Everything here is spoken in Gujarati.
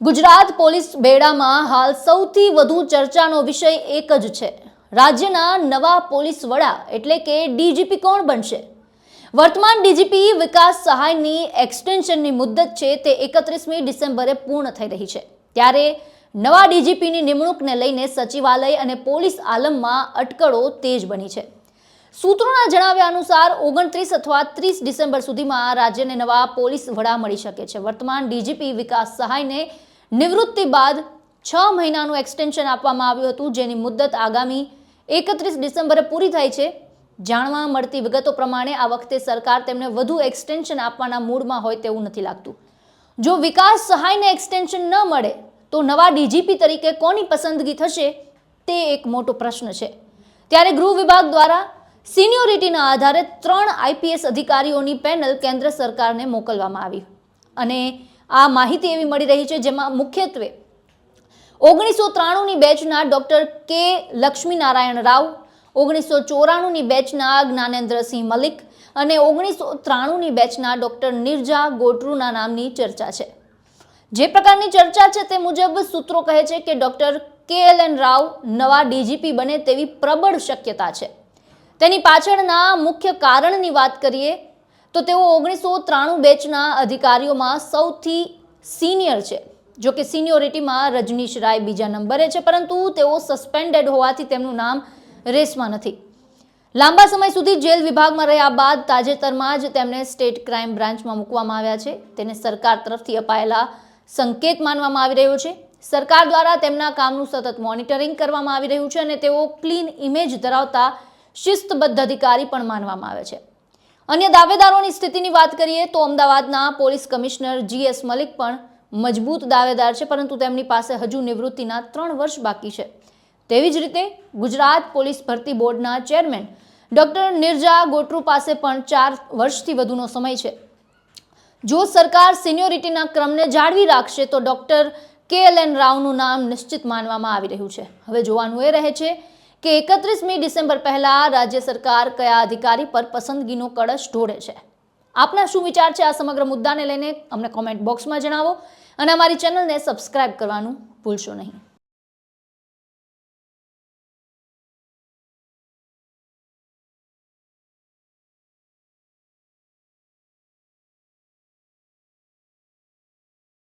ગુજરાત પોલીસ બેડામાં હાલ સૌથી વધુ ચર્ચાનો વિષય એક જ છે. રાજ્યના નવા પોલીસ વડા એટલે કે ડીજીપી કોણ બનશે? વર્તમાન ડીજીપી વિકાસ સહાયની એક્સટેન્શનની મુદ્દત છે તે 31મી ડિસેમ્બરે પૂર્ણ થઈ રહી છે. ત્યારે નવા ડીજીપીની નિમણૂકને લઈને સચિવાલય અને પોલીસ આલમમાં અટકળો તેજ બની છે. સૂત્રોના જણાવ્યા અનુસાર 29 અથવા 30 ડિસેમ્બર સુધીમાં રાજ્યને નવા પોલીસ વડા મળી શકે છે. વર્તમાન ડીજીપી વિકાસ સહાયને નિવૃત્તિ બાદ 6 મહિનાનું એક્સટેન્શન આપવામાં આવ્યું હતું, જેની મુદ્દત આગામી 31 ડિસેમ્બરે પૂરી થાય છે. જાણવા મળતી વિગતો પ્રમાણે આ વખતે સરકાર તેમને વધુ એક્સટેન્શન આપવાના મૂડમાં હોય તેવું નથી લાગતું. જો વિકાસ સહાયને એક્સટેન્શન ન મળે તો નવા ડીજીપી તરીકે કોની પસંદગી થશે તે એક મોટો પ્રશ્ન છે. ત્યારે ગૃહ વિભાગ દ્વારા સિનિયોરિટીના આધારે 3 આઈપીએસ અધિકારીઓની પેનલ કેન્દ્ર સરકારને મોકલવામાં આવી અને આ માહિતી એવી મળી રહી છે જેમાં મુખ્યત્વે 1993ની બેચના ડોક્ટર કે લક્ષ્મીનારાયણ રાવ, 1994ની બેચના જ્ઞાનેન્દ્રસિંહ મલિક અને 1993ની બેચના ડોક્ટર નિર્જા ગોટરુના નામની ચર્ચા છે. જે પ્રકારની ચર્ચા છે તે મુજબ સૂત્રો કહે છે કે ડોક્ટર KLN રાવ નવા ડીજીપી બને તેવી પ્રબળ શક્યતા છે. તેની પાછળના મુખ્ય કારણની વાત કરીએ તો તેઓ 1993 બેચના અધિકારીઓમાં સૌથી સિનિયર છે. જો કે સિનિયોરિટીમાં રજનીશ રાય બીજા નંબરે છે, પરંતુ તેઓ સસ્પેન્ડેડ હોવાથી તેમનું નામ રેસમાં નથી. લાંબા સમય સુધી જેલ વિભાગમાં રહ્યા બાદ તાજેતરમાં જ તેમને સ્ટેટ ક્રાઇમ બ્રાન્ચમાં મૂકવામાં આવ્યા છે. તેને સરકાર તરફથી અપાયેલા સંકેત માનવામાં આવી રહ્યો છે. સરકાર દ્વારા તેમના કામનું સતત મોનિટરિંગ કરવામાં આવી રહ્યું છે અને તેઓ ક્લીન ઇમેજ ધરાવતા શિસ્તબદ્ધ અધિકારી પણ માનવામાં આવે છે. અન્ય દાવેદારોની સ્થિતિની વાત કરીએ તો અમદાવાદના પોલીસ કમિશનર GS મલિક પણ મજબૂત દાવેદાર છે, પરંતુ તેમની પાસે હજુ નિવૃત્તિના 3 વર્ષ બાકી છે. તેવી જ રીતે ગુજરાત પોલીસ ભરતી બોર્ડના ચેરમેન ડોક્ટર નિર્જા ગોટરુ પાસે પણ 4 વર્ષથી વધુનો સમય છે. જો સરકાર સિનિયોરિટીના ક્રમને જાળવી રાખશે તો ડોક્ટર KLN રાવનું નામ નિશ્ચિત માનવામાં આવી રહ્યું છે. હવે જોવાનું એ રહે છે કે 31મી ડિસેમ્બર પહેલા રાજ્ય સરકાર કયા અધિકારી પર પસંદગીનો કળશ ઢોળે છે. આપના શું વિચાર છે આ સમગ્ર મુદ્દાને લઈને? અમને કોમેન્ટ બોક્સમાં જણાવો અને અમારી ચેનલને સબસ્ક્રાઇબ કરવાનું ભૂલશો નહીં.